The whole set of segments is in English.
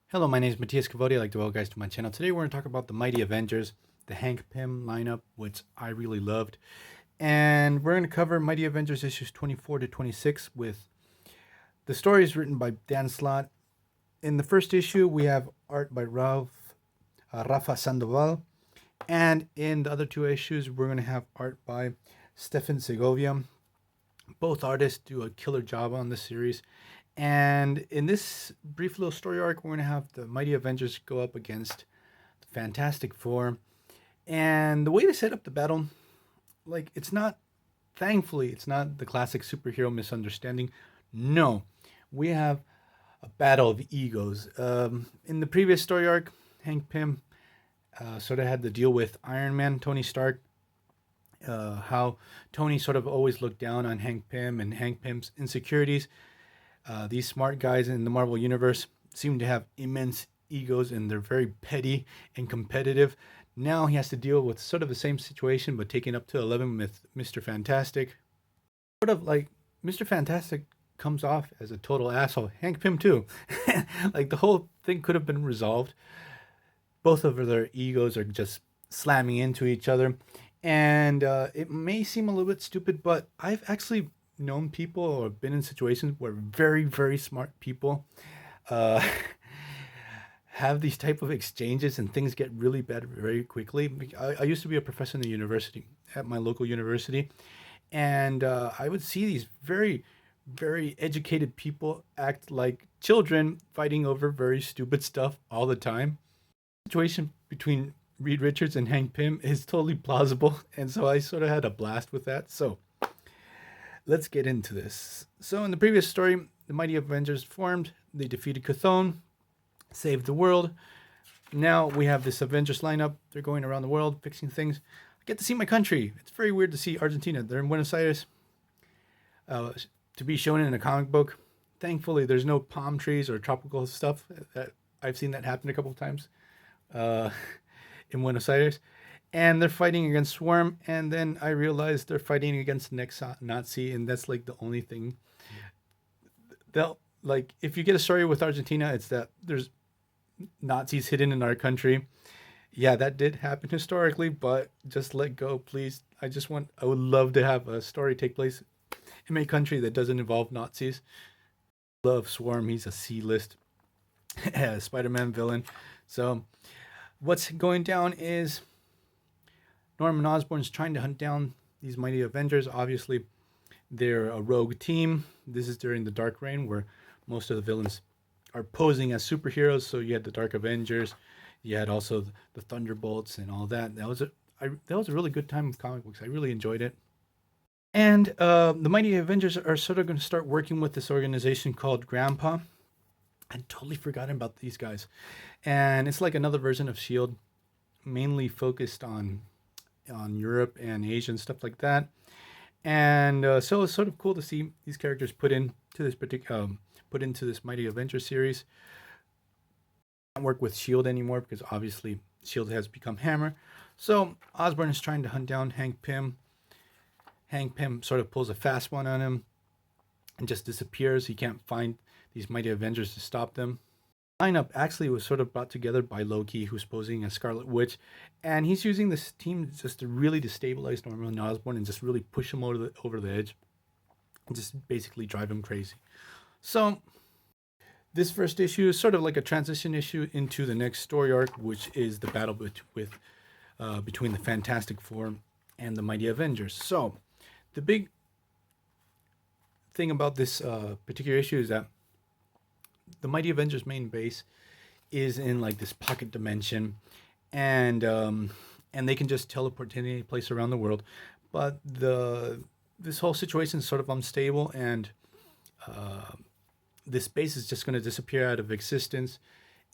Hello, my name is Matthias Cavodi. I'd like to welcome guys to my channel. Today we're going to talk about the Mighty Avengers, the Hank Pym lineup, which I really loved. And we're going to cover Mighty Avengers issues 24 to 26 with the stories written by Dan Slott. In the first issue, we have art by Rafa Sandoval. And in the other two issues, we're going to have art by Segovia. Both artists do a killer job on this series. And in this brief little story arc, we're going to have the Mighty Avengers go up against the Fantastic Four. And the way they set up the battle, thankfully, it's not the classic superhero misunderstanding. No, we have a battle of egos. In the previous story arc, Hank Pym sort of had to deal with Iron Man, Tony Stark, how Tony sort of always looked down on Hank Pym and Hank Pym's insecurities. These smart guys in the Marvel Universe seem to have immense egos and they're very petty and competitive. Now he has to deal with sort of the same situation, but taken up to 11 with Mr. Fantastic. Sort of like Mr. Fantastic comes off as a total asshole. Hank Pym, too. Like the whole thing could have been resolved. Both of their egos are just slamming into each other. And it may seem a little bit stupid, but I've actually known people or been in situations where very, very smart people uh, have these type of exchanges and things get really bad very quickly. I used to be a professor in the university, at my local university, and I would see these very, very educated people act like children fighting over very stupid stuff all the time. The situation between Reed Richards and Hank Pym is totally plausible, and so I sort of had a blast with that. So let's get into this. So in the previous story, the Mighty Avengers formed. They defeated Chthon, saved the world. Now we have this Avengers lineup. They're going around the world fixing things. I get to see my country. It's very weird to see Argentina. They're in Buenos Aires to be shown in a comic book. Thankfully, there's no palm trees or tropical stuff. I've seen that happen a couple of times uh, in Buenos Aires. And they're fighting against Swarm, and then I realized they're fighting against the next Nazi, and that's like the only thing. They'll like if you get a story with Argentina, it's that there's Nazis hidden in our country. Yeah, that did happen historically, but just let go, please. I would love to have a story take place in my country that doesn't involve Nazis. Love Swarm. He's a C-list Spider-Man villain. So what's going down is Norman Osborn's trying to hunt down these Mighty Avengers. Obviously, they're a rogue team. This is during the Dark Reign, where most of the villains are posing as superheroes. So you had the Dark Avengers, you had also the Thunderbolts and all that. That was a really good time of comic books. I really enjoyed it. And the Mighty Avengers are sort of going to start working with this organization called Grandpa. I'd totally forgotten about these guys. And it's like another version of S.H.I.E.L.D., mainly focused on Europe and Asia and stuff like that. And so it's sort of cool to see these characters put into this Mighty Avengers series. I don't work with Shield anymore because obviously Shield has become Hammer. So Osborn is trying to hunt down Hank Pym. Hank Pym sort of pulls a fast one on him and just disappears. He can't find these Mighty Avengers to stop them. Lineup actually was sort of brought together by Loki, who's posing as Scarlet Witch, and he's using this team just to really destabilize Norman Osborn and just really push him over the edge and just basically drive him crazy. So this first issue is sort of like a transition issue into the next story arc, which is the battle between the Fantastic Four and the Mighty Avengers. So the big thing about this particular issue is that the Mighty Avengers main base is in like this pocket dimension, and they can just teleport to any place around the world. But this whole situation is sort of unstable, and this base is just going to disappear out of existence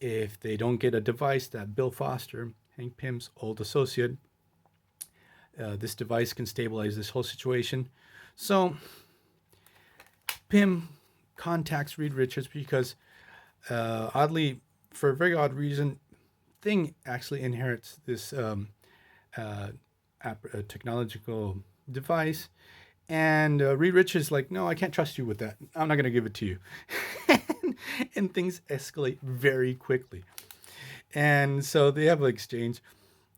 if they don't get a device that Bill Foster, Hank Pym's old associate, this device can stabilize this whole situation. So Pym contacts Reed Richards because, oddly, for a very odd reason, Thing actually inherits this technological device. And Reed Richards is like, no, I can't trust you with that. I'm not going to give it to you. and things escalate very quickly. And so they have an exchange,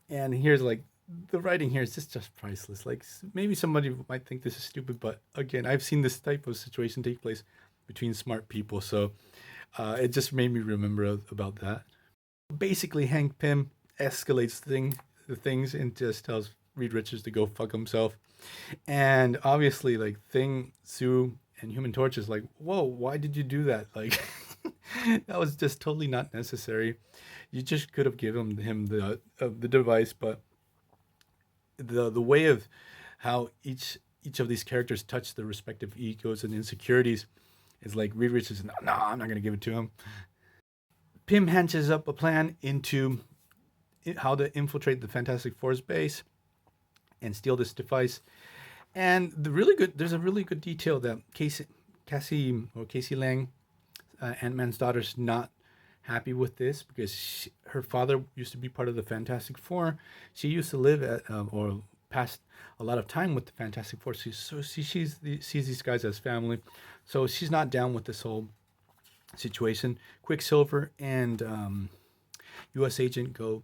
and here's like the writing here is just priceless. Like maybe somebody might think this is stupid, but again, I've seen this type of situation take place between smart people, so it just made me remember about that. Basically, Hank Pym escalates the things and just tells Reed Richards to go fuck himself. And obviously, like Thing, Sue, and Human Torch is like, whoa, why did you do that? Like, that was just totally not necessary. You just could have given him the device, but the way of how each of these characters touch their respective egos and insecurities is like Reed Richards. No, I'm not gonna give it to him. Pym hatches up a plan into how to infiltrate the Fantastic Four's base and steal this device. And there's a really good detail that Cassie Lang, Ant-Man's daughter's not happy with this because her father used to be part of the Fantastic Four. She used to live at or passed a lot of time with the Fantastic Four. She sees these guys as family. So she's not down with this whole situation. Quicksilver and U.S. Agent go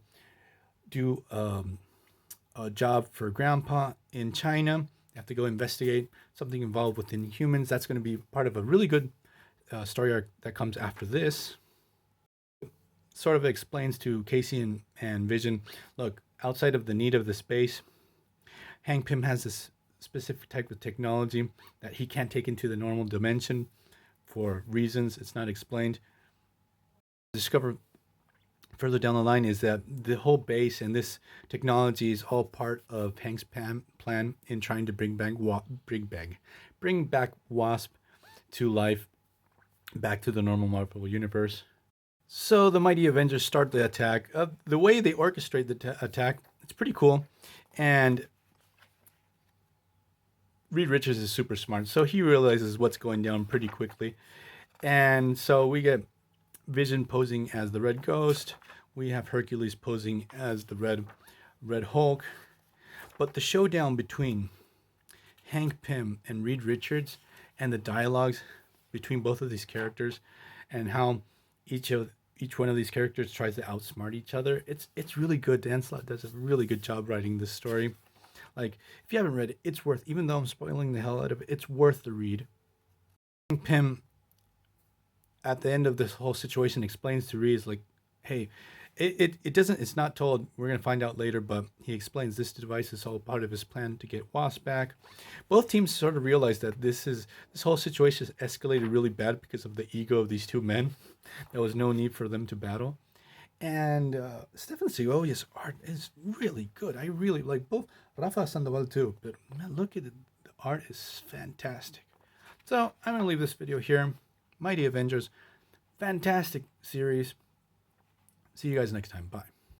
do a job for Grandpa in China. They have to go investigate something involved with Inhumans. That's going to be part of a really good story arc that comes after this. Sort of explains to Casey and Vision, look, outside of the need of the space, Hank Pym has this specific type of technology that he can't take into the normal dimension for reasons it's not explained. Discover further down the line is that the whole base and this technology is all part of Hank's plan in trying to bring back Wasp to life, back to the normal Marvel universe. So the Mighty Avengers start the attack. The way they orchestrate the attack, it's pretty cool. And Reed Richards is super smart, so he realizes what's going down pretty quickly. And so we get Vision posing as the Red Ghost. We have Hercules posing as the Red Hulk. But the showdown between Hank Pym and Reed Richards and the dialogues between both of these characters and how each one of these characters tries to outsmart each other, it's really good. Dan Slott does a really good job writing this story. Like, if you haven't read it, it's worth, even though I'm spoiling the hell out of it, it's worth the read. Hank Pym, at the end of this whole situation, explains to Reed, like, hey, it's not told, we're going to find out later, but he explains this device is all part of his plan to get Wasp back. Both teams sort of realize that this whole situation has escalated really bad because of the ego of these two men. There was no need for them to battle. And Stephen Segovia's art is really good. I really like both Rafa Sandoval too, but man, look at it. The art is fantastic. So I'm going to leave this video here. Mighty Avengers, fantastic series. See you guys next time. Bye.